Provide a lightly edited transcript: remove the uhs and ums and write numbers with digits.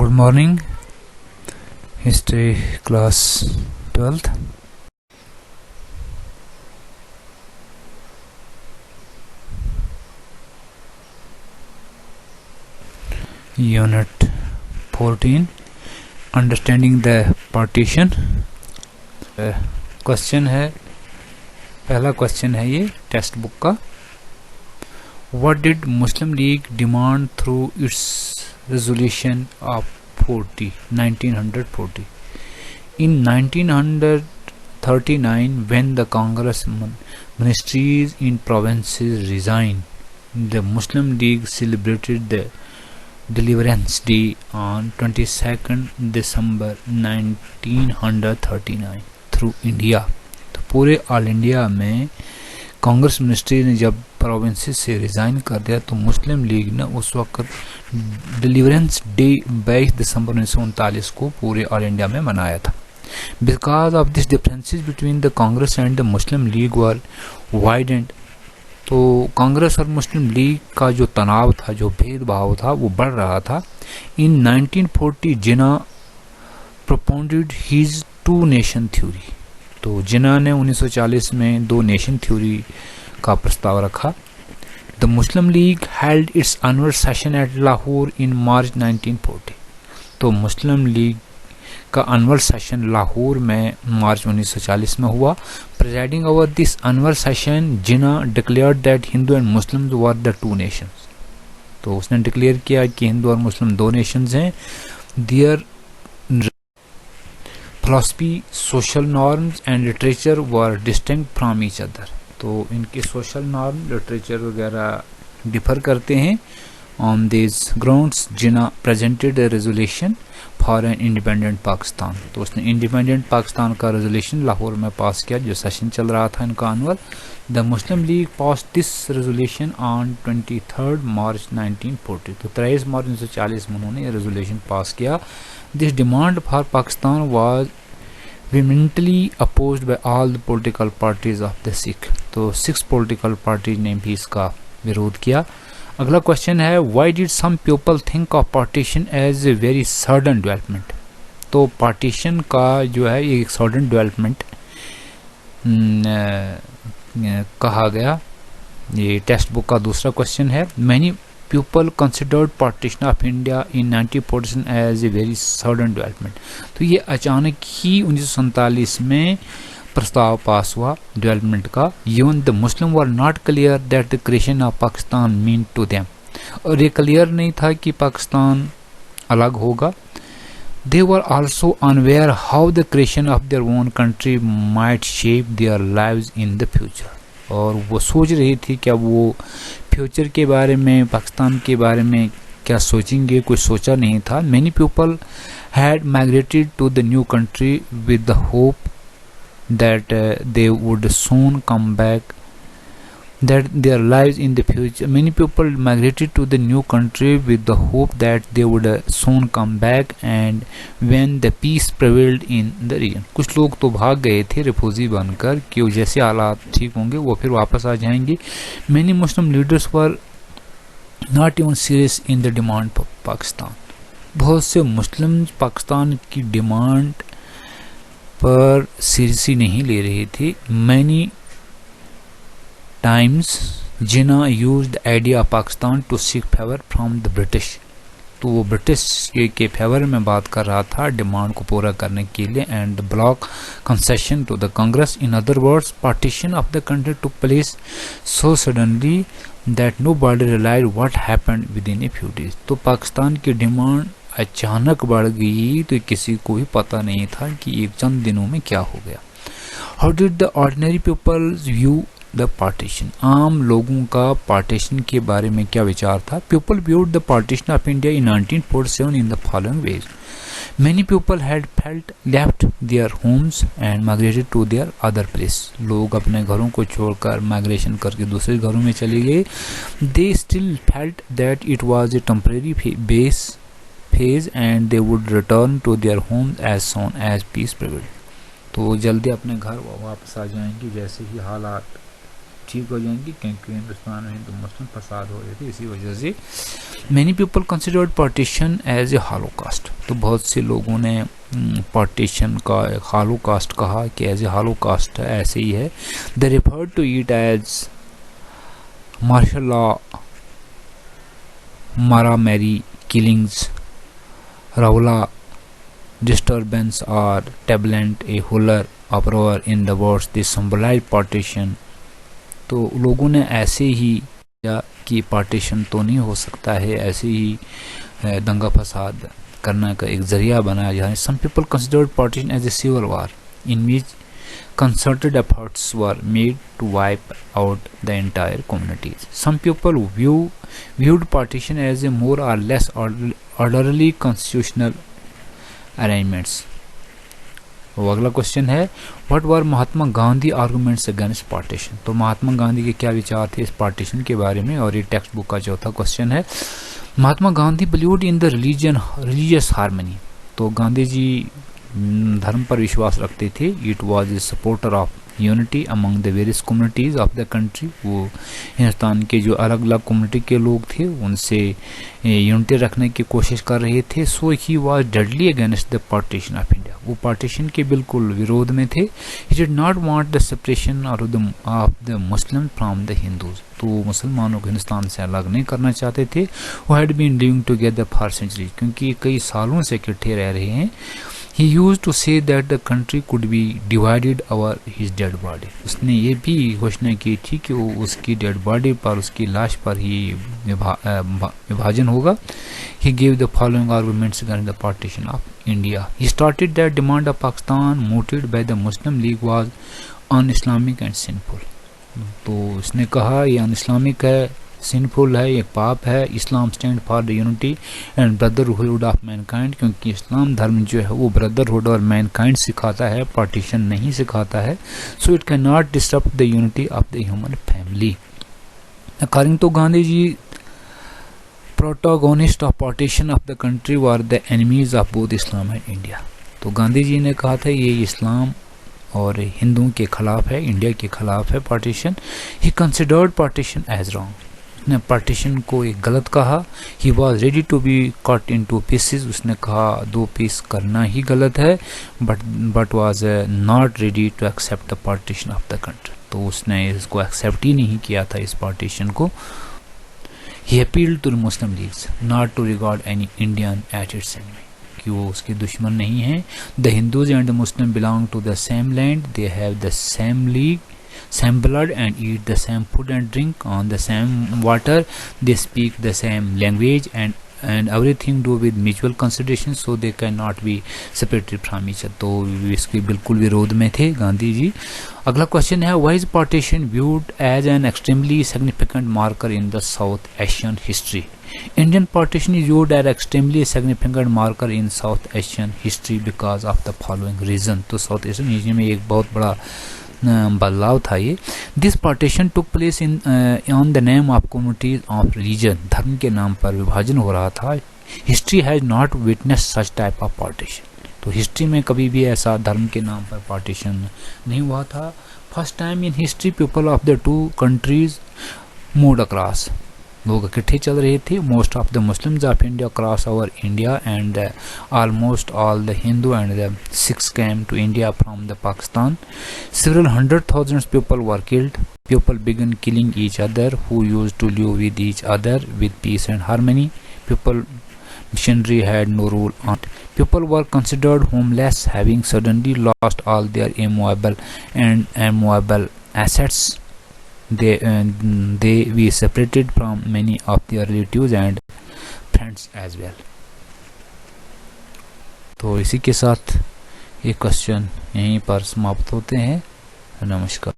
Good morning, history class 12th. Unit 14, Understanding the Partition. Question है, पहला question है ये टेक्स्ट बुक का. What did Muslim League demand through its resolution of 1940? In 1939, when the Congress ministries in provinces resigned, the Muslim League celebrated the Deliverance Day on 22nd December 1939 through India. तो पूरे all India में Congress ministry ने जब provinces से resign कर दिया तो Muslim league ने उस वक्त डिलीवरेंस डे 22 दिसंबर 1939 को पूरे ऑल इंडिया में मनाया था. Because of this differences between the Congress and the Muslim league were widened. तो कांग्रेस और मुस्लिम लीग का जो तनाव था, जो भेदभाव था, वो बढ़ रहा था. इन 1940 जिन्ना प्रोपोनेटेड हिज टू नेशन थ्योरी. तो जिन्ना ने 1940 में दो नेशन थ्योरी का प्रस्ताव रखा. The Muslim League held its annual session at Lahore in March 1940. तो मुस्लिम लीग का एनुअल सेशन लाहौर में मार्च 1940 में हुआ. Presiding over this annual session Jinnah declared that Hindu and Muslim were the two nations. तो उसने डिक्लेयर किया कि हिंदू और मुस्लिम दो नेशंस हैं. दियर philosophy, social norms and literature were distinct from each other. तो इनके सोशल नॉर्म, लिटरेचर वगैरह डिफर करते हैं. On this grounds Jinnah presented A resolution for an independent Pakistan. तो उसने इंडिपेंडेंट पाकिस्तान का रेजोल्यूशन लाहौर में पास किया, जो सेशन चल रहा था इनका annual. The Muslim league pass this resolution on 23 मार्च 1940. तो 23 मार्च 1940 में उन्होंने ये रेजोल्यूशन पास किया. This demand for Pakistan was vehemently opposed by all the political parties of the Sikh. तो 6 political parties ने भी इसका विरोध किया. अगला क्वेश्चन है, why did some people think of partition as a very sudden development? तो पार्टीशन का जो है एक सडन डेवलपमेंट कहा गया. ये टेक्स्ट बुक का दूसरा क्वेश्चन है. Many people considered partition of India in 1947 as a very sudden development. तो ये अचानक ही 1947 में प्रस्ताव पास हुआ डेवलपमेंट का. Even the Muslims were not clear that the creation of Pakistan meant to them. और ये क्लियर नहीं था कि पाकिस्तान अलग होगा. They were also unaware how the creation of their own country might shape their lives in the future. और वो सोच रही थी कि अब वो फ्यूचर के बारे में, पाकिस्तान के बारे में क्या सोचेंगे, कुछ सोचा नहीं था. Many people had migrated to the new country with the hope that they would soon come back, that their lives in the future. Many people migrated to the new country with the hope that they would soon come back and when the peace prevailed in the region. कुछ लोग तो भाग गए थे refugee बनकर कि जैसे हालात ठीक होंगे वो फिर वापस आ जाएंगे. Many Muslim leaders were not even serious in the demand for Pakistan. बहुत से मुस्लिम पाकिस्तान की डिमांड पर सीरियसली नहीं ले रहे थे. Many times Jinnah used the idea of Pakistan to seek favor from the British. तो वो ब्रिटिश के फेवर में बात कर रहा था डिमांड को पूरा करने के लिए. And block concession to the Congress. In other words, partition of the country took place so suddenly that nobody realised what happened within a few days. तो पाकिस्तान की डिमांड अचानक बढ़ गई तो किसी को भी पता नहीं था कि एक चंद दिनों में क्या हो गया. How did the ordinary people view the partition. आम लोगों का पार्टीशन के बारे में क्या विचार था. People viewed the partition of India in 1947 in the following ways. Many people had felt left their homes and migrated to their other place. लोग अपने घरों को छोड़कर माइग्रेशन करके दूसरे घरों में चले गए. They still felt that it was a temporary phase and they would return to their homes as soon as peace prevailed. तो जल्दी अपने घर वापस आ जाएंगे जैसे ही हालात ठीक हो जाएंगी, क्योंकि हिंदुस्तान में हिंदू मुस्लिम फसाद हो रहे थे, इसी वजह से। Many people considered partition as a holocaust, तो बहुत से लोगों ने पार्टीशन का एक हॉलोकास्ट कहा कि एज ए हॉलोकास्ट ऐसे ही है। They referred to it as martial law, मारा मैरी किलिंग्स, रावला disturbance or turbulent a wholer uproar in the words they symbolize partition। तो लोगों ने ऐसे ही या कि पार्टीशन तो नहीं हो सकता है, ऐसे ही दंगा फसाद करने का एक जरिया बनाया जाए। Some people considered partition as a civil war in which concerted efforts were made to wipe out the entire communities. Some people viewed partition as a more or less orderly constitutional arrangements। वो अगला question है, what were Mahatma Gandhi arguments against partition. तो महात्मा गांधी के क्या विचार थे इस partition के बारे में, और ये टेक्स्ट बुक का चौथा क्वेश्चन है। Mahatma Gandhi believed in the religious harmony. तो गांधी जी धर्म पर विश्वास रखते थे। It was a supporter of unity among the various communities of the country. वो हिंदुस्तान के जो अलग अलग कम्युनिटी के लोग थे उनसे यूनिटी रखने की कोशिश कर रहे थे। So he was deadly against the partition of India. वो पार्टीशन के बिल्कुल विरोध में थे। He did not want the separation of the Muslim from the Hindus. तो मुसलमानों को हिंदुस्तान से अलग नहीं करना चाहते थे। वो had been living together for centuries, क्योंकि कई सालों से इकट्ठे रह रहे हैं। He used to say that the country could be divided over his dead body। उसने ये भी घोषणा की थी कि वो उसकी डेड बॉडी पर, उसकी लाश पर ही विभाजन होगा। He gave the following arguments against the partition of India। He started that demand of Pakistan mooted by the Muslim League was un-Islamic and sinful। तो उसने कहा ये अन-इस्लामिक है, सिंफुल है, ये पाप है। Islam stand for the unity and brotherhood of mankind, क्योंकि इस्लाम धर्म जो है वो ब्रदरहुड और मैनकाइंड सिखाता है, पार्टीशन नहीं सिखाता है। So it can not disturb the unity of the human family. According to Gandhi ji, protagonist of partition of the country were the enemies of both Islam and India. तो गांधी जी ने कहा था ये इस्लाम और हिंदुओं के खिलाफ है, इंडिया के खिलाफ है partition. He considered partition as wrong. ने पार्टीशन को एक गलत कहा। He was ready to be cut in to pieces. उसने कहा दो पीस करना ही गलत है, but was not ready to accept the partition of the country. तो उसने इसको एक्सेप्ट ही नहीं किया था, इस पार्टीशन को। He appealed to the Muslim leagues not to regard any Indian at its enemy, कि वो उसके दुश्मन नहीं हैं। The Hindus and the Muslim belong to the same land, they have the same league, same blood and eat the same food and drink on the same water, they speak the same language and everything do with mutual consideration, so they cannot be separated from each other। तो इसके बिल्कुल विरोध में थे गांधी जी। अगला question है, why is partition viewed as an extremely significant marker in the South Asian history? Indian partition is viewed as extremely significant marker in South Asian history because of the following reason। तो South Asian history में एक बहुत बड़ा बदलाव था ये। This partition took place in on the name of communities of religion. धर्म के नाम पर विभाजन हो रहा था। History has not witness such type of partition. तो हिस्ट्री में कभी भी ऐसा धर्म के नाम पर पार्टीशन नहीं हुआ था। First time in history people of the two countries moved across. लोग इकट्ठे चल रहे थे। Most of the Muslims of India cross over India and almost all the Hindu and the Sikhs came to India from the Pakistan. Several 100,000 people were killed. People began killing each other who used to live with each other with peace and harmony. People missionary had no rule on it. People were considered homeless, having suddenly lost all their immovable and immovable assets. They were separated from many of their relatives and friends as well। तो इसी के साथ ये question यहीं पर समाप्त होते हैं। नमस्कार।